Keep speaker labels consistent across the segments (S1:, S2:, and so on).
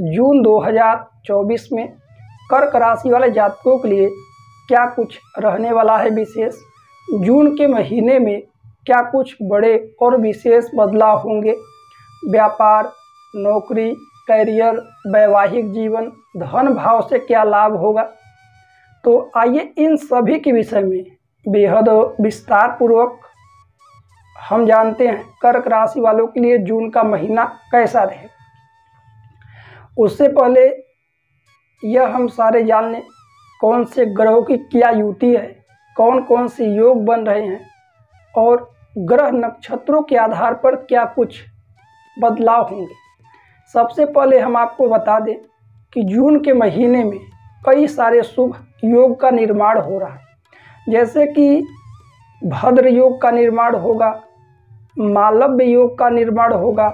S1: जून 2024 में कर्क राशि वाले जातकों के लिए क्या कुछ रहने वाला है विशेष। जून के महीने में क्या कुछ बड़े और विशेष बदलाव होंगे। व्यापार, नौकरी, करियर, वैवाहिक जीवन, धन भाव से क्या लाभ होगा। तो आइए इन सभी के विषय में बेहद विस्तार पूर्वक हम जानते हैं कर्क राशि वालों के लिए जून का महीना कैसा रहेगा। उससे पहले यह हम सारे जान लें कौन से ग्रहों की क्या युति है, कौन कौन से योग बन रहे हैं और ग्रह नक्षत्रों के आधार पर क्या कुछ बदलाव होंगे। सबसे पहले हम आपको बता दें कि जून के महीने में कई सारे शुभ योग का निर्माण हो रहा है, जैसे कि भद्र योग का निर्माण होगा, मालव्य योग का निर्माण होगा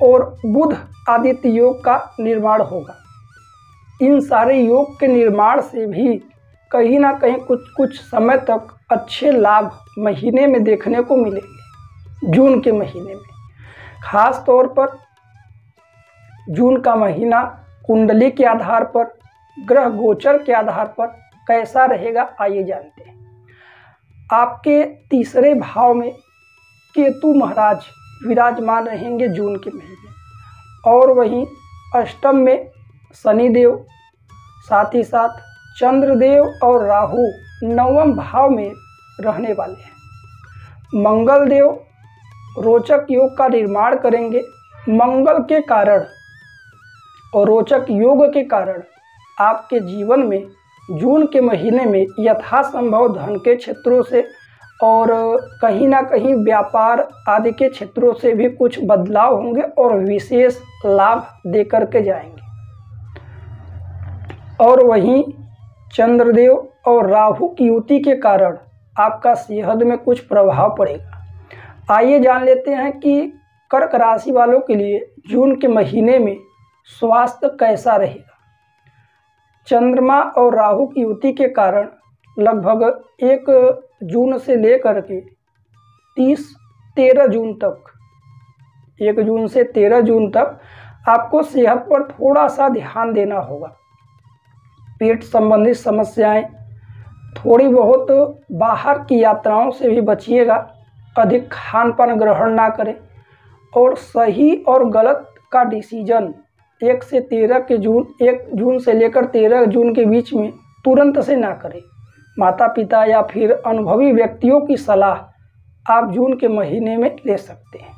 S1: और बुध आदित्य योग का निर्माण होगा। इन सारे योग के निर्माण से भी कहीं ना कहीं कुछ समय तक अच्छे लाभ महीने में देखने को मिलेंगे। जून के महीने में खास तौर पर जून का महीना कुंडली के आधार पर, ग्रह गोचर के आधार पर कैसा रहेगा आइए जानते हैं। आपके तीसरे भाव में केतु महाराज विराजमान रहेंगे जून के महीने, और वहीं अष्टम में शनिदेव, साथ ही साथ चंद्रदेव और राहु नवम भाव में रहने वाले हैं। मंगल देव रोचक योग का निर्माण करेंगे। मंगल के कारण और रोचक योग के कारण आपके जीवन में जून के महीने में यथासंभव धन के क्षेत्रों से और कहीं ना कहीं व्यापार आदि के क्षेत्रों से भी कुछ बदलाव होंगे और विशेष लाभ देकर के जाएंगे। और वहीं चंद्रदेव और राहु की युति के कारण आपका सेहत में कुछ प्रभाव पड़ेगा। आइए जान लेते हैं कि कर्क राशि वालों के लिए जून के महीने में स्वास्थ्य कैसा रहेगा। चंद्रमा और राहु की युति के कारण लगभग 1 जून से लेकर के 13 जून तक 1 जून से 13 जून तक आपको सेहत पर थोड़ा सा ध्यान देना होगा। पेट संबंधित समस्याएं, थोड़ी बहुत बाहर की यात्राओं से भी बचिएगा। अधिक खान पान ग्रहण ना करें और सही और गलत का डिसीजन 1 जून से लेकर 13 जून के बीच में तुरंत से ना करें। माता पिता या फिर अनुभवी व्यक्तियों की सलाह आप जून के महीने में ले सकते हैं।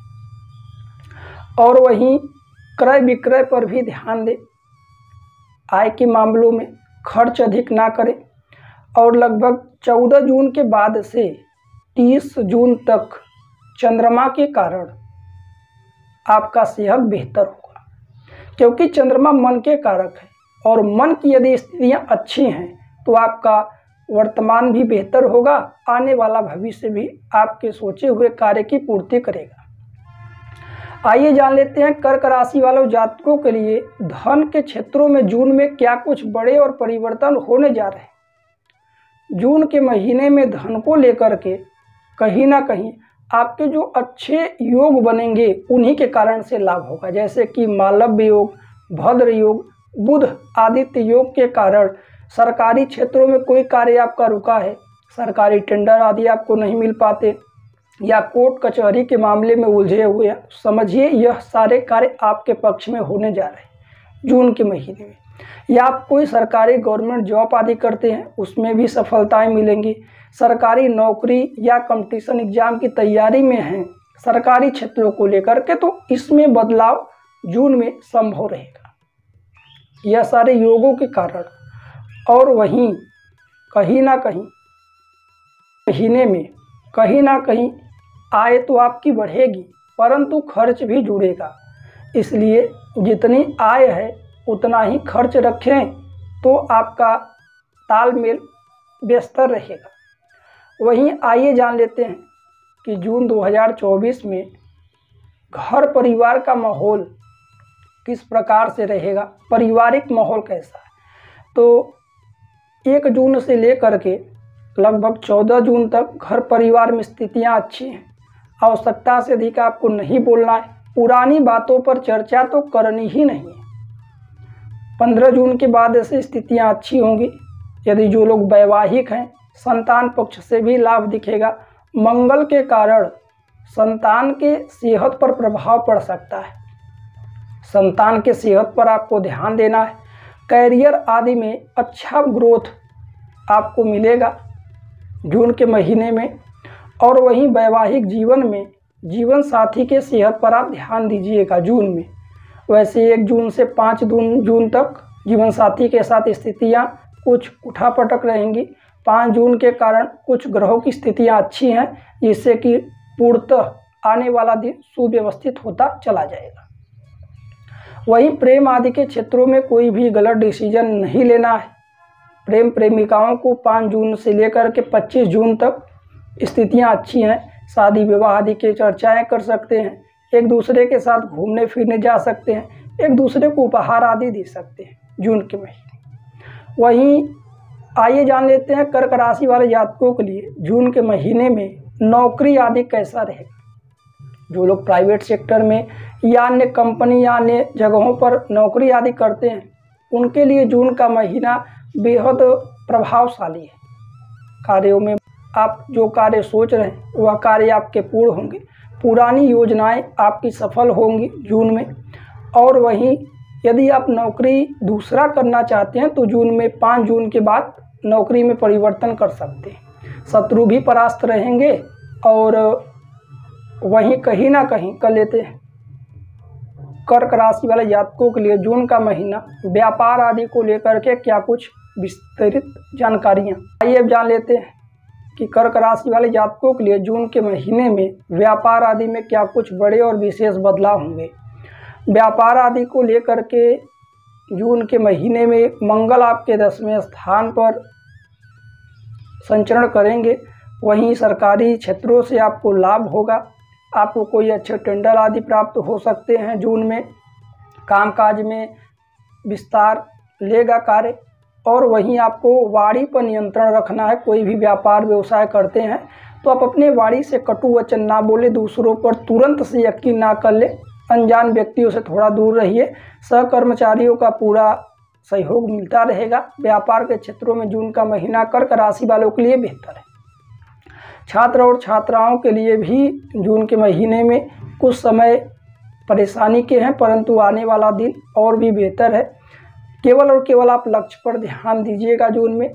S1: और वहीं क्रय विक्रय पर भी ध्यान दें। आय के मामलों में खर्च अधिक ना करें और लगभग 14 जून के बाद से 30 जून तक चंद्रमा के कारण आपका सेहत बेहतर होगा, क्योंकि चंद्रमा मन के कारक है और मन की यदि स्थितियाँ अच्छी हैं तो आपका वर्तमान भी बेहतर होगा, आने वाला भविष्य भी आपके सोचे हुए कार्य की पूर्ति करेगा। आइए जान लेते हैं कर्क राशि वालों जातकों के लिए धन के क्षेत्रों में जून में क्या कुछ बड़े और परिवर्तन होने जा रहे हैं। जून के महीने में धन को लेकर के कहीं ना कहीं आपके जो अच्छे योग बनेंगे उन्हीं के कारण से लाभ होगा, जैसे कि मालव्य योग, भद्र योग, बुध आदित्य योग के कारण सरकारी क्षेत्रों में कोई कार्य आपका रुका है, सरकारी टेंडर आदि आपको नहीं मिल पाते या कोर्ट कचहरी के मामले में उलझे हुए हैं, समझिए यह सारे कार्य आपके पक्ष में होने जा रहे हैं जून के महीने में। या आप कोई सरकारी गवर्नमेंट जॉब आदि करते हैं उसमें भी सफलताएं मिलेंगी। सरकारी नौकरी या कंपटीशन एग्जाम की तैयारी में हैं सरकारी क्षेत्रों को लेकर के, तो इसमें बदलाव जून में संभव रहेगा, यह सारे योगों के कारण। और वहीं कहीं ना कहीं महीने में कहीं ना कहीं आय तो आपकी बढ़ेगी परंतु खर्च भी जुड़ेगा, इसलिए जितनी आय है उतना ही खर्च रखें तो आपका तालमेल बेहतर रहेगा। वहीं आइए जान लेते हैं कि जून 2024 में घर परिवार का माहौल किस प्रकार से रहेगा, पारिवारिक माहौल कैसा है। तो 1 जून से लेकर के लगभग 14 जून तक घर परिवार में स्थितियां अच्छी हैं। आवश्यकता से अधिक आपको नहीं बोलना है, पुरानी बातों पर चर्चा तो करनी ही नहीं है। 15 जून के बाद ऐसी स्थितियां अच्छी होंगी। यदि जो लोग वैवाहिक हैं, संतान पक्ष से भी लाभ दिखेगा। मंगल के कारण संतान के सेहत पर प्रभाव पड़ सकता है, संतान के सेहत पर आपको ध्यान देना है। कैरियर आदि में अच्छा ग्रोथ आपको मिलेगा जून के महीने में। और वहीं वैवाहिक जीवन में जीवन साथी के सेहत पर आप ध्यान दीजिएगा जून में। वैसे 1 जून से 5 जून तक जीवन साथी के साथ स्थितियां कुछ उठापटक रहेंगी। 5 जून के कारण कुछ ग्रहों की स्थितियां अच्छी हैं, जिससे कि पूर्णतः आने वाला दिन सुव्यवस्थित होता चला जाएगा। वहीं प्रेम आदि के क्षेत्रों में कोई भी गलत डिसीजन नहीं लेना है। प्रेम प्रेमिकाओं को 5 जून से लेकर के 25 जून तक स्थितियां अच्छी हैं। शादी विवाह आदि की चर्चाएं कर सकते हैं, एक दूसरे के साथ घूमने फिरने जा सकते हैं, एक दूसरे को उपहार आदि दे सकते हैं जून के महीने। वहीं आइए जान लेते हैं कर्क राशि वाले जातकों के लिए जून के महीने में नौकरी आदि कैसा रहेगा। जो लोग प्राइवेट सेक्टर में या अन्य कंपनी या अन्य जगहों पर नौकरी आदि करते हैं, उनके लिए जून का महीना बेहद प्रभावशाली है। कार्यों में आप जो कार्य सोच रहे हैं वह कार्य आपके पूर्ण होंगे। पुरानी योजनाएं आपकी सफल होंगी जून में। और वहीं यदि आप नौकरी दूसरा करना चाहते हैं तो जून में 5 जून के बाद नौकरी में परिवर्तन कर सकते हैं। शत्रु भी परास्त रहेंगे। और वहीं कहीं ना कहीं कर लेते हैं कर्क राशि वाले जातकों के लिए जून का महीना व्यापार आदि को लेकर के क्या कुछ विस्तृत जानकारियाँ। आइए अब जान लेते हैं कि कर्क राशि वाले जातकों के लिए जून के महीने में व्यापार आदि में क्या कुछ बड़े और विशेष बदलाव होंगे। व्यापार आदि को लेकर के जून के महीने में मंगल आपके 10वें स्थान पर संचरण करेंगे। वहीं सरकारी क्षेत्रों से आपको लाभ होगा। आपको कोई अच्छे टेंडर आदि प्राप्त हो सकते हैं जून में। कामकाज में विस्तार लेगा कार्य। और वहीं आपको वाणी पर नियंत्रण रखना है। कोई भी व्यापार व्यवसाय करते हैं तो आप अपने वाणी से कटु वचन ना बोले, दूसरों पर तुरंत से यकीन ना कर ले, अनजान व्यक्तियों से थोड़ा दूर रहिए। सहकर्मचारियों का पूरा सहयोग मिलता रहेगा। व्यापार के क्षेत्रों में जून का महीना कर्क राशि वालों के लिए बेहतर है। छात्र और छात्राओं के लिए भी जून के महीने में कुछ समय परेशानी के हैं, परंतु आने वाला दिन और भी बेहतर है। केवल और केवल आप लक्ष्य पर ध्यान दीजिएगा जून में।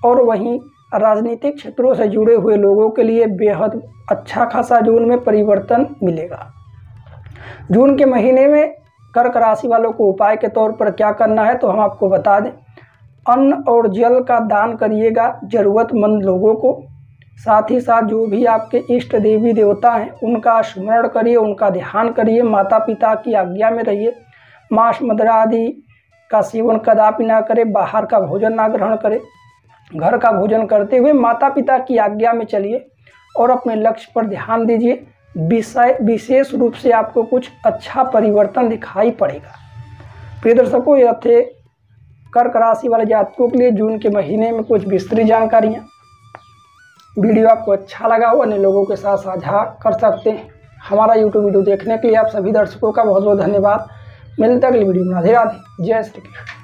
S1: और वहीं राजनीतिक क्षेत्रों से जुड़े हुए लोगों के लिए बेहद अच्छा खासा जून में परिवर्तन मिलेगा। जून के महीने में कर्क राशि वालों को उपाय के तौर पर क्या करना है तो हम आपको बता दें। अन्न और जल का दान करिएगा ज़रूरतमंद लोगों को। साथ ही साथ जो भी आपके इष्ट देवी देवता हैं उनका स्मरण करिए, उनका ध्यान करिए। माता पिता की आज्ञा में रहिए। मांस मदिरा आदि का सेवन कदापि ना करें। बाहर का भोजन ना ग्रहण करें। घर का भोजन करते हुए माता पिता की आज्ञा में चलिए और अपने लक्ष्य पर ध्यान दीजिए। विशेष रूप से आपको कुछ अच्छा परिवर्तन दिखाई पड़ेगा। प्रिय दर्शकों, यह थे कर्क राशि वाले जातकों के लिए जून के महीने में कुछ विस्तृत जानकारियाँ। वीडियो आपको अच्छा लगा हो अन्य लोगों के साथ साझा कर सकते हैं। हमारा यूट्यूब वीडियो देखने के लिए आप सभी दर्शकों का बहुत बहुत धन्यवाद। मिलते अगली वीडियो में। राधे राधे। जय श्री कृष्ण।